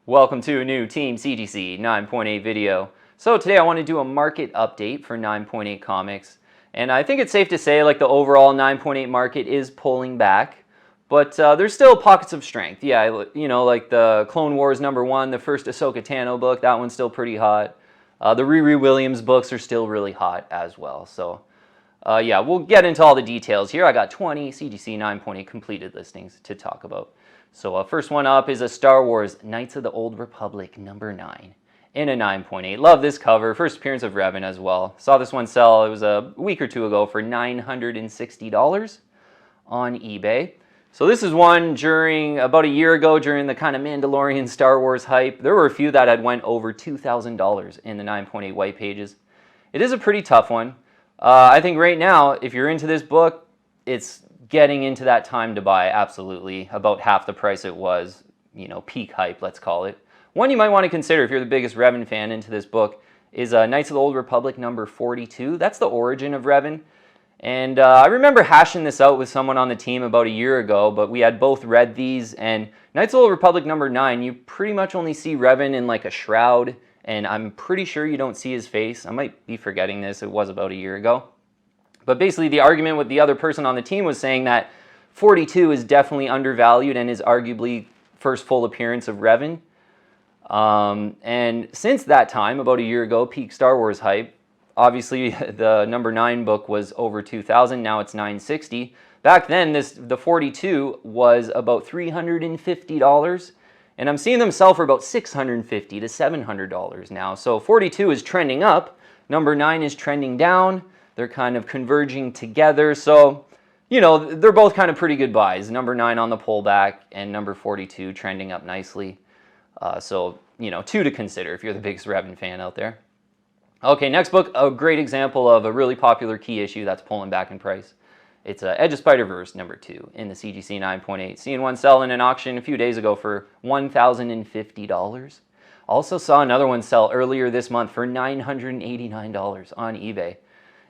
Welcome to a new Team CGC 9.8 video. So today I want to do a market update for 9.8 comics. And I think it's safe to say like the overall 9.8 market is pulling back. But there's still pockets of strength. Yeah, you know, like the Clone Wars #1, the first Ahsoka Tano book, that one's still pretty hot. The Riri Williams books are still really hot as well. So yeah, we'll get into all the details here. I got 20 CGC 9.8 completed listings to talk about. So first one up is a Star Wars Knights of the Old Republic #9 in a 9.8. Love this cover. First appearance of Revan as well. Saw this one sell, it was a week or two ago, for $960 on eBay. So this is one during, about a year ago, during the kind of Mandalorian Star Wars hype. There were a few that had went over $2,000 in the 9.8 white pages. It is a pretty tough one. I think right now, if you're into this book, it's getting into that time to buy, absolutely. About half the price it was, you know, peak hype, let's call it. One you might want to consider if you're the biggest Revan fan into this book is Knights of the Old Republic #42. That's the origin of Revan. And I remember hashing this out with someone on the team about a year ago, but we had both read these, and Knights of the Old Republic #9, you pretty much only see Revan in like a shroud, and I'm pretty sure you don't see his face. I might be forgetting this, it was about a year ago. But basically the argument with the other person on the team was saying that 42 is definitely undervalued and is arguably first full appearance of Revan. And since that time, about a year ago, peak Star Wars hype, obviously the #9 book was over 2,000, now it's 960. Back then, the 42 was about $350, and I'm seeing them sell for about $650 to $700 now. So 42 is trending up, #9 is trending down. They're kind of converging together. So, you know, they're both kind of pretty good buys. #9 on the pullback and #42 trending up nicely. So, you know, two to consider if you're the biggest Revan fan out there. Okay, next book, a great example of a really popular key issue that's pulling back in price. It's Edge of SpiderVerse #2 in the CGC 9.8. Seeing one sell in an auction a few days ago for $1,050. Also saw another one sell earlier this month for $989 on eBay.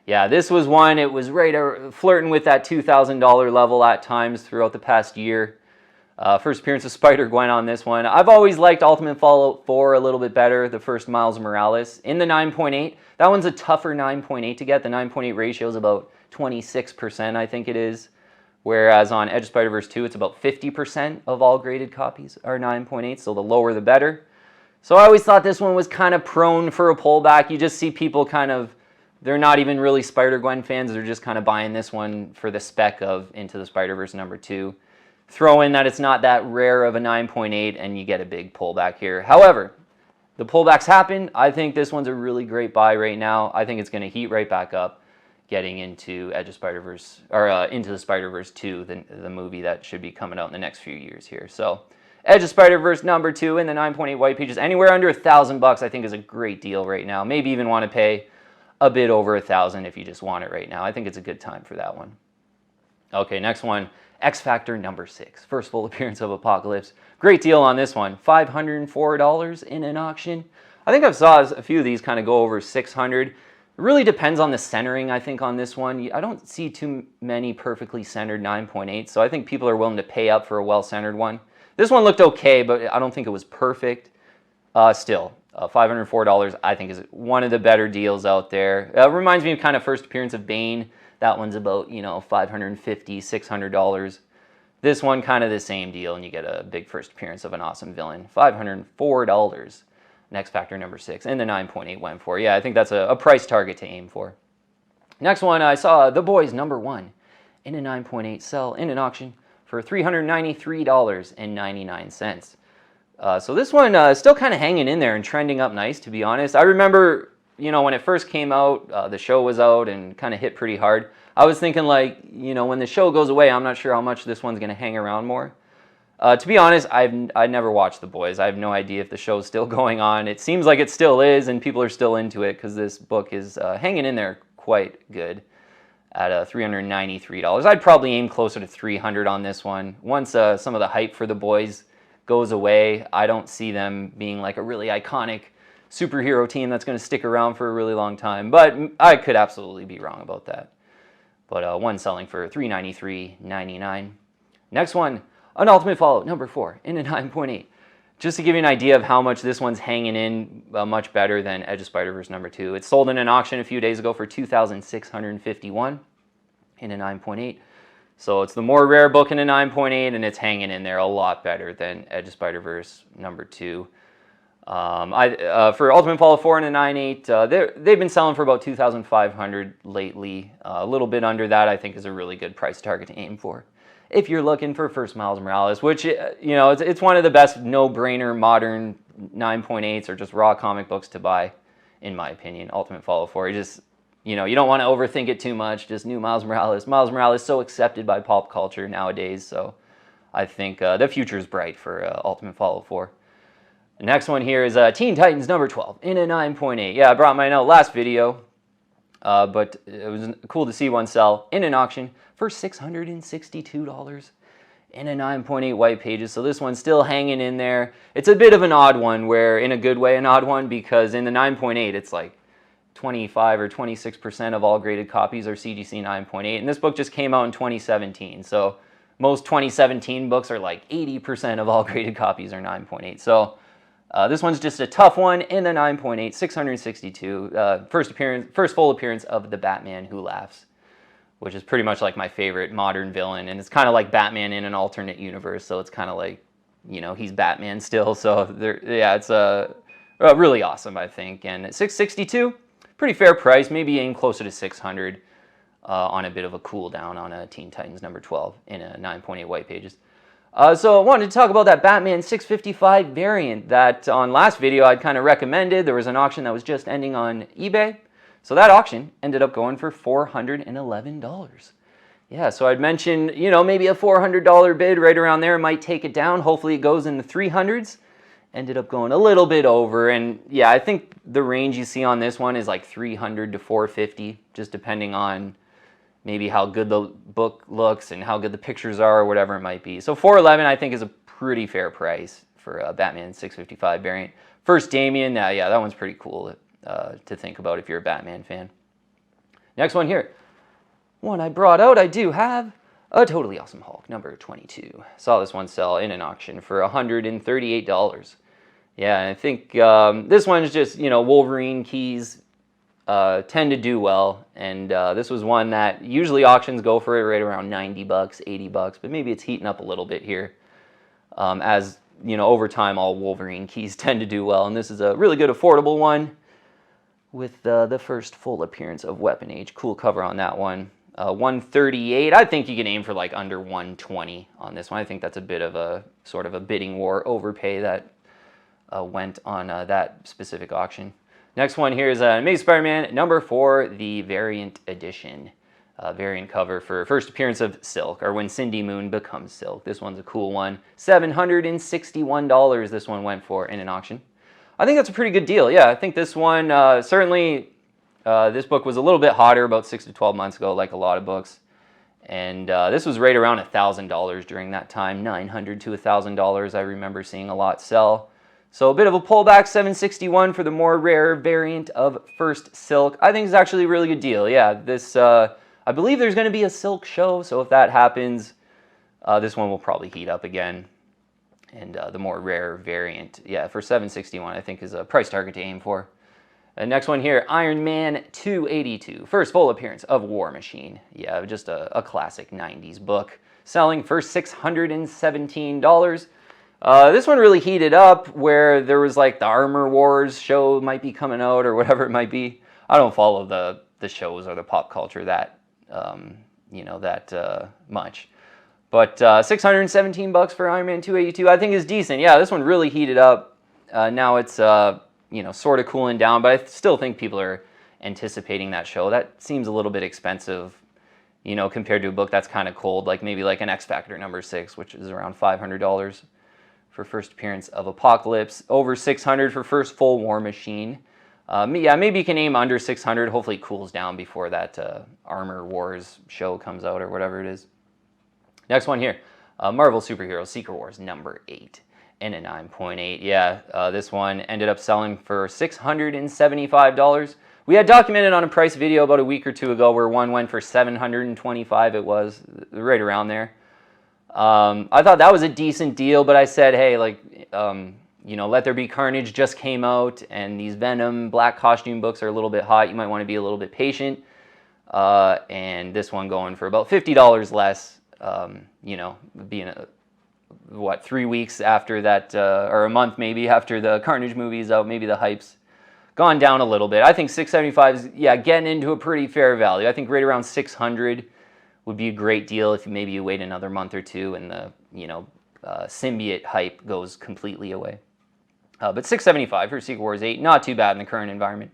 Yeah, this was one, it was right flirting with that $2,000 level at times throughout the past year. First appearance of Spider-Gwen on this one. I've always liked Ultimate Fallout 4 a little bit better, the first Miles Morales. In the 9.8, that one's a tougher 9.8 to get. The 9.8 ratio is about 26%, I think it is. Whereas on Edge of Spider-Verse 2, it's about 50% of all graded copies are 9.8, so the lower the better. So I always thought this one was kind of prone for a pullback. You just see people kind of, they're not even really Spider-Gwen fans. They're just kind of buying this one for the spec of Into the Spider-Verse #2. Throw in that it's not that rare of a 9.8 and you get a big pullback here. However, the pullbacks happen. I think this one's a really great buy right now. I think it's going to heat right back up getting into Edge of Spider-Verse, or Into the Spider-Verse 2, the movie that should be coming out in the next few years here. So Edge of Spider-Verse #2 in the 9.8 white pages. Anywhere under $1,000 I think is a great deal right now. Maybe even want to pay a bit over $1,000 if you just want it right now. I think it's a good time for that one. Okay, next one, X Factor #6, first full appearance of Apocalypse. Great deal on this one, $504 in an auction. I think I've saw a few of these kind of go over $600. It really depends on the centering, I think, on this one. I don't see too many perfectly centered 9.8, so I think people are willing to pay up for a well-centered one. This one looked okay, but I don't think it was perfect. Still, $504 I think is one of the better deals out there. Reminds me of kind of first appearance of Bane. That one's about, you know, $550, $600. This one kind of the same deal, and you get a big first appearance of an awesome villain. $504. Next Factor #6, and the 9.8 went for. Yeah, I think that's a price target to aim for. Next one, I saw The Boys #1 in a 9.8 sell in an auction for $393.99. So this one is still kind of hanging in there and trending up nice, to be honest. I remember, you know, when it first came out, the show was out and kind of hit pretty hard. I was thinking like, you know, when the show goes away, I'm not sure how much this one's going to hang around more. To be honest, I never watched The Boys. I have no idea if the show's still going on. It seems like it still is, and people are still into it because this book is hanging in there quite good at $393. I'd probably aim closer to $300 on this one. Once some of the hype for The Boys goes away, I don't see them being like a really iconic superhero team that's going to stick around for a really long time. But I could absolutely be wrong about that. But one selling for $393.99. Next one, an Ultimate Fallout #4 in a 9.8. just to give you an idea of how much this one's hanging in, much better than Edge of Spider-Verse #2. It sold in an auction a few days ago for $2,651 in a 9.8. So it's the more rare book in a 9.8, and it's hanging in there a lot better than Edge of Spider-Verse #2. For Ultimate Fallout 4 and a 9.8, they've been selling for about $2,500 lately. A little bit under that, I think, is a really good price target to aim for if you're looking for first Miles Morales, which, you know, it's one of the best no-brainer modern 9.8s or just raw comic books to buy, in my opinion. Ultimate Fallout 4, you just, you know, you don't want to overthink it too much. Just new Miles Morales. Miles Morales is so accepted by pop culture nowadays, so I think the future is bright for Ultimate Fallout 4. The next one here is Teen Titans #12 in a 9.8. Yeah, I brought mine out last video, but it was cool to see one sell in an auction for $662 in a 9.8 white pages. So this one's still hanging in there. It's a bit of an odd one, where in a good way an odd one, because in the 9.8 it's like 25 or 26% of all graded copies are CGC 9.8, and this book just came out in 2017. So most 2017 books are like 80% of all graded copies are 9.8. So this one's just a tough one in the 9.8, 662. First full appearance of the Batman Who Laughs, which is pretty much like my favorite modern villain, and it's kind of like Batman in an alternate universe. So it's kind of like, you know, he's Batman still. So yeah, it's really awesome, I think. And at $662, pretty fair price. Maybe aim closer to $600 on a bit of a cool down on a Teen Titans #12 in a 9.8 white pages. So I wanted to talk about that Batman 655 variant that on last video I'd kind of recommended. There was an auction that was just ending on eBay. So that auction ended up going for $411. Yeah, so I'd mentioned, you know, maybe a $400 bid right around there might take it down. Hopefully it goes in the 300s. Ended up going a little bit over. And yeah, I think the range you see on this one is like 300 to 450, just depending on maybe how good the book looks and how good the pictures are or whatever it might be. So $411 I think is a pretty fair price for a Batman 655 variant. First Damian, yeah, that one's pretty cool to think about if you're a Batman fan. Next one here. One I brought out, I do have a Totally Awesome Hulk #22. Saw this one sell in an auction for $138. Yeah, and I think this one's just, you know, Wolverine keys tend to do well, and this was one that usually auctions go for it right around $90, $80, but maybe it's heating up a little bit here. As you know, over time, all Wolverine keys tend to do well, and this is a really good affordable one with the first full appearance of Weapon Age. Cool cover on that one. 138. I think you can aim for like under 120 on this one. I think that's a bit of a sort of a bidding war overpay that went on that specific auction. Next one here is Amazing Spider-Man #4, the variant edition. Variant cover for first appearance of Silk, or when Cindy Moon becomes Silk. This one's a cool one. $761 this one went for in an auction. I think that's a pretty good deal. Yeah, I think this one, certainly, this book was a little bit hotter about 6 to 12 months ago, like a lot of books. And this was right around $1,000 during that time, $900 to $1,000. I remember seeing a lot sell. So a bit of a pullback, $761 for the more rare variant of First Silk. I think it's actually a really good deal. Yeah, this, I believe there's going to be a Silk show, so if that happens, this one will probably heat up again. And the more rare variant, yeah, for $761, I think is a price target to aim for. Next one here, Iron Man 282, first full appearance of War Machine. Yeah, just a classic 90s book, selling for $617. This one really heated up, where there was like the Armor Wars show might be coming out or whatever it might be. I don't follow the shows or the pop culture that you know, that much. But $617 for Iron Man 282, I think is decent. Yeah, this one really heated up. Now it's you know, sort of cooling down, but I still think people are anticipating that show. That seems a little bit expensive, you know, compared to a book that's kind of cold, like maybe like an X Factor #6, which is around $500 for first appearance of Apocalypse. Over $600 for first full War Machine. Yeah, maybe you can aim under $600. Hopefully it cools down before that Armor Wars show comes out or whatever it is. Next one here, Marvel Superheroes Secret Wars #8 in a 9.8. Yeah, this one ended up selling for $675. We had documented on a price video about a week or two ago where one went for $725. It was right around there. I thought that was a decent deal, but I said, hey, like, Let There Be Carnage just came out, and these Venom Black Costume books are a little bit hot. You might want to be a little bit patient. And this one going for about $50 less, being 3 weeks after that, or a month maybe after the Carnage movie is out. Maybe the hype's gone down a little bit. I think $675 is, getting into a pretty fair value. I think right around $600 would be a great deal if maybe you wait another month or two and the, symbiote hype goes completely away. But $675 for Secret Wars 8, not too bad in the current environment.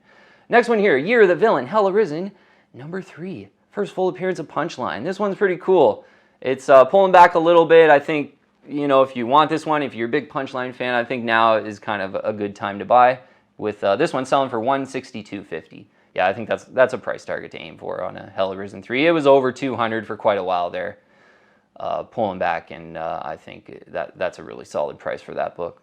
Next one here, Year of the Villain, Hell Arisen, number 3. First full appearance of Punchline. This one's pretty cool. It's pulling back a little bit. I think, if you want this one, if you're a big Punchline fan, I think now is kind of a good time to buy. With this one selling for $162.50. Yeah, I think that's a price target to aim for on a Hell Arisen 3. It was over $200 for quite a while there, pulling back, and I think that's a really solid price for that book.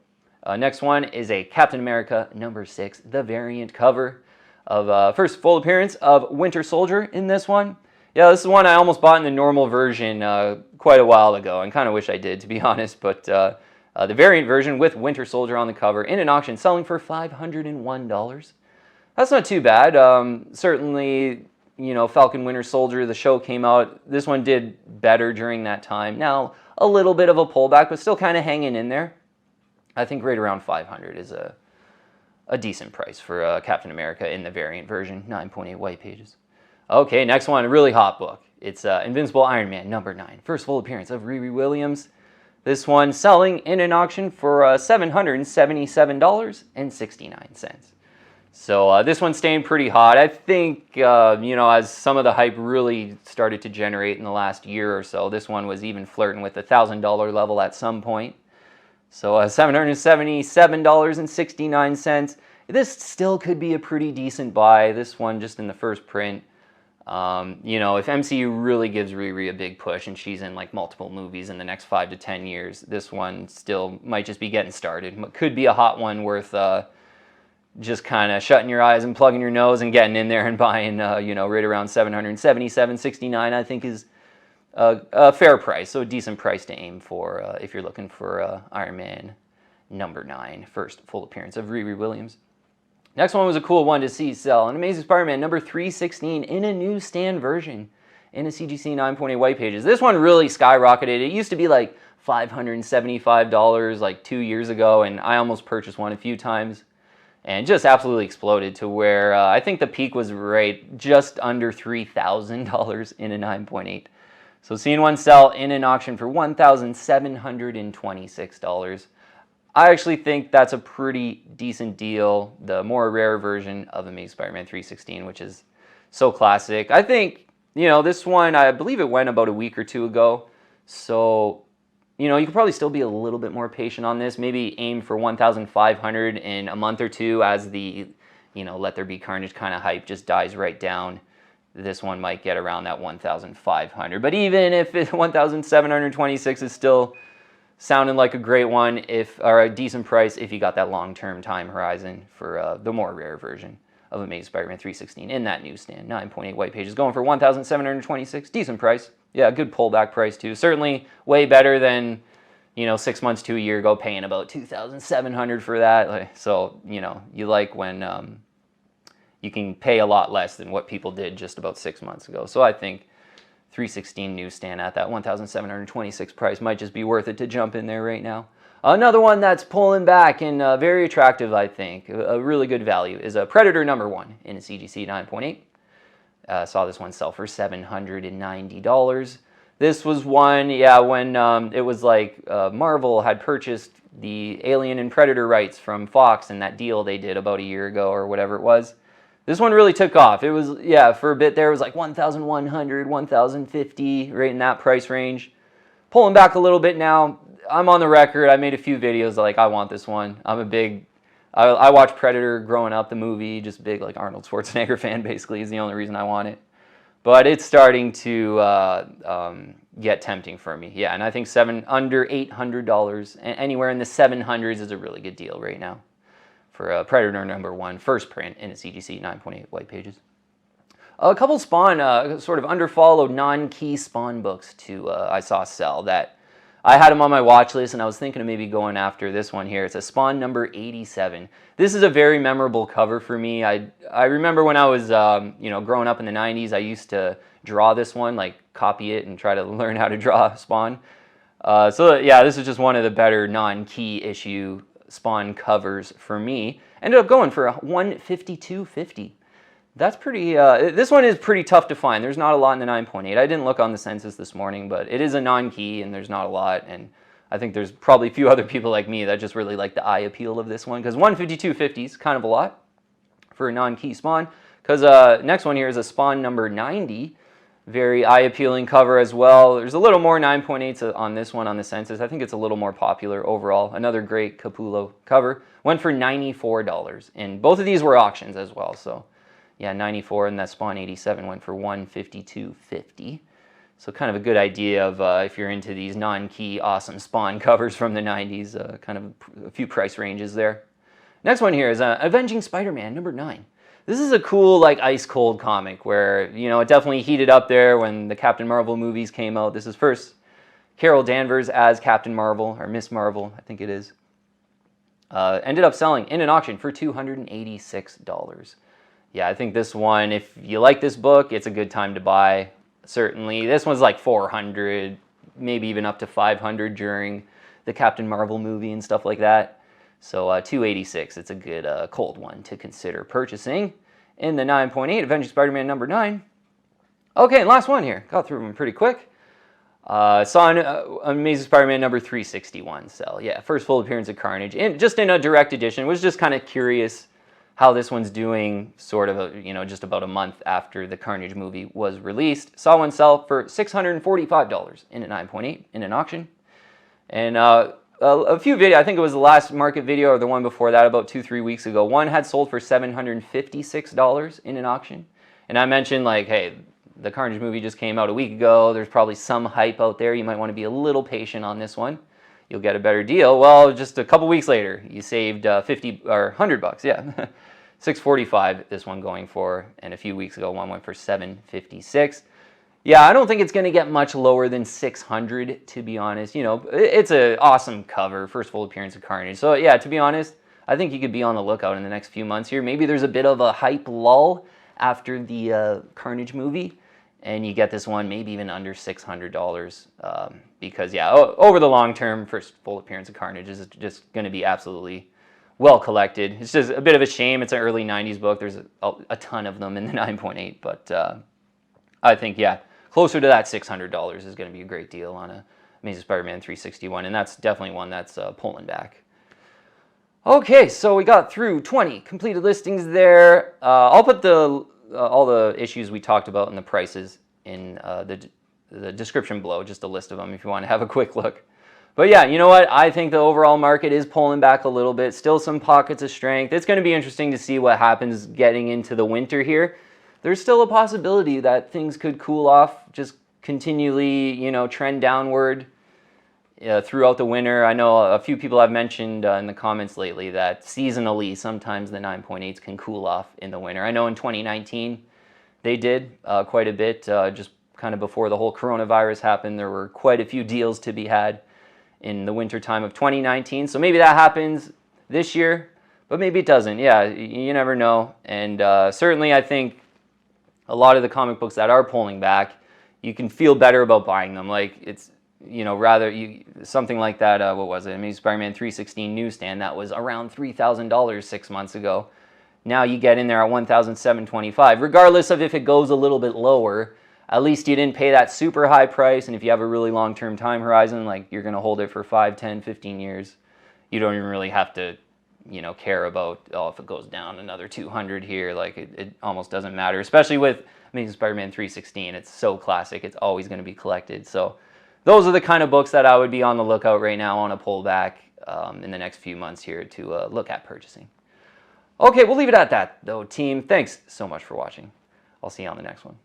Next one is a Captain America number 6, the variant cover of first full appearance of Winter Soldier in this one. Yeah, this is one I almost bought in the normal version quite a while ago, and kind of wish I did, to be honest, but the variant version with Winter Soldier on the cover in an auction selling for $501. That's not too bad. Certainly, Falcon Winter Soldier, the show came out. This one did better during that time. Now, a little bit of a pullback, but still kind of hanging in there. I think right around $500 is a decent price for Captain America in the variant version, 9.8 white pages. Okay, next one, a really hot book. It's Invincible Iron Man, number 9. First full appearance of Riri Williams. This one selling in an auction for $777.69. So this one's staying pretty hot. I think, as some of the hype really started to generate in the last year or so, this one was even flirting with the $1,000 level at some point. So $777.69. This still could be a pretty decent buy. This one just in the first print. If MCU really gives Riri a big push and she's in like multiple movies in the next 5 to 10 years, this one still might just be getting started. Could be a hot one worth just kind of shutting your eyes and plugging your nose and getting in there and buying, right around $777.69. I think is a fair price, so a decent price to aim for if you're looking for Iron Man number 9, first full appearance of Riri Williams. Next one was a cool one to see sell. An Amazing Spider-Man number 316 in a newsstand version in a CGC 9.8 white pages. This one really skyrocketed. It used to be like $575 like 2 years ago, and I almost purchased one a few times and just absolutely exploded to where I think the peak was right just under $3,000 in a 9.8. So seeing one sell in an auction for $1,726. I actually think that's a pretty decent deal. The more rare version of Amazing Spider-Man 316, which is so classic. I think, this one, I believe it went about a week or two ago. So, you could probably still be a little bit more patient on this. Maybe aim for $1,500 in a month or two as the, Let There Be Carnage kind of hype just dies right down. This one might get around that $1,500. But even if $1,726 is still sounding like a great one, or a decent price if you got that long-term time horizon for the more rare version of Amazing Spider-Man 316 in that newsstand. 9.8 white pages going for $1,726. Decent price. Yeah, good pullback price too. Certainly way better than, 6 months to a year ago paying about $2,700 for that. So, you like when you can pay a lot less than what people did just about 6 months ago. So I think 316 newsstand at that $1,726 price might just be worth it to jump in there right now. Another one that's pulling back and very attractive, I think, a really good value, is a Predator number 1 in a CGC 9.8. Saw this one sell for $790. This was one, when it was like Marvel had purchased the Alien and Predator rights from Fox in that deal they did about a year ago or whatever it was. This one really took off. It was, for a bit there, it was like $1,100, $1,050, right in that price range. Pulling back a little bit now. I'm on the record. I made a few videos like, I want this one. I'm a big, I watched Predator growing up, the movie, just big like Arnold Schwarzenegger fan basically is the only reason I want it. But it's starting to get tempting for me. Yeah, and I think under $800, anywhere in the 700s is a really good deal right now for Predator number 1, first print in a CGC 9.8 white pages. A couple Spawn, sort of underfollowed non-key Spawn books I saw sell that I had him on my watch list, and I was thinking of maybe going after this one here. It's a Spawn number 87. This is a very memorable cover for me. I remember when I was growing up in the 90s, I used to draw this one, like copy it and try to learn how to draw Spawn. So yeah, this is just one of the better non-key issue Spawn covers for me. Ended up going for $152.50. That's pretty, this one is pretty tough to find. There's not a lot in the 9.8. I didn't look on the census this morning, but it is a non-key and there's not a lot. And I think there's probably a few other people like me that just really like the eye appeal of this one, because $152.50 is kind of a lot for a non-key Spawn. Because next one here is a Spawn number 90. Very eye-appealing cover as well. There's a little more 9.8s on this one on the census. I think it's a little more popular overall. Another great Capullo cover. Went for $94. And both of these were auctions as well, so... yeah, 94, and that Spawn 87 went for $152.50. So kind of a good idea of if you're into these non-key awesome Spawn covers from the 90s, kind of a few price ranges there. Next one here is Avenging SpiderMan number 9. This is a cool, like, ice-cold comic where, you know, it definitely heated up there when the Captain Marvel movies came out. This is first Carol Danvers as Captain Marvel, or Miss Marvel, I think it is. Ended up selling in an auction for $286. Yeah, I think this one, if you like this book, it's a good time to buy, certainly. This one's like $400, maybe even up to $500 during the Captain Marvel movie and stuff like that. So $286, it's a good cold one to consider purchasing. In the 9.8, Avenging SpiderMan number 9. Okay, and last one here. Got through them pretty quick. Saw an Amazing Spider-Man number 361 sell. Yeah, first full appearance of Carnage. Just in a direct edition. Was just kind of curious how this one's doing sort of, just about a month after the Carnage movie was released. Saw one sell for $645 in a 9.8 in an auction. And a few videos, I think it was the last market video or the one before that about 2-3 weeks ago. One had sold for $756 in an auction. And I mentioned, like, hey, the Carnage movie just came out a week ago. There's probably some hype out there. You might want to be a little patient on this one. You'll get a better deal. Well, just a couple weeks later, you saved 50 or $100. Yeah, $645. This one going for, and a few weeks ago, one went for $756. Yeah, I don't think it's going to get much lower than $600, to be honest. It's an awesome cover, first full appearance of Carnage. So yeah, to be honest, I think you could be on the lookout in the next few months here. Maybe there's a bit of a hype lull after the Carnage movie, and you get this one maybe even under $600 because, yeah, over the long term, first full appearance of Carnage is just going to be absolutely well collected. It's just a bit of a shame. It's an early 90s book. There's a ton of them in the 9.8, but I think, yeah, closer to that $600 is going to be a great deal on a Amazing Spider-Man 361, and that's definitely one that's pulling back. Okay, so we got through 20 completed listings there. I'll put all the issues we talked about and the prices in the description below, just a list of them if you want to have a quick look. But yeah, you know what? I think the overall market is pulling back a little bit. Still some pockets of strength. It's going to be interesting to see what happens getting into the winter here. There's still a possibility that things could cool off, just continually, trend downward throughout the winter. I know a few people have mentioned in the comments lately that seasonally, sometimes the 9.8s can cool off in the winter. I know in 2019 they did quite a bit. Just kind of before the whole coronavirus happened, there were quite a few deals to be had in the winter time of 2019. So maybe that happens this year, but maybe it doesn't. Yeah, you never know. And certainly I think a lot of the comic books that are pulling back, you can feel better about buying them. Like it's, something like that, what was it? Amazing Spider-Man 316 newsstand that was around $3,000 6 months ago. Now you get in there at $1,725. Regardless of if it goes a little bit lower, at least you didn't pay that super high price. And if you have a really long-term time horizon, like you're going to hold it for 5, 10, 15 years, you don't even really have to, care about, if it goes down another 200 here. Like it almost doesn't matter, especially with Amazing Spider-Man 316. It's so classic. It's always going to be collected. So those are the kind of books that I would be on the lookout right now on a pullback in the next few months here to look at purchasing. Okay, we'll leave it at that, though, team. Thanks so much for watching. I'll see you on the next one.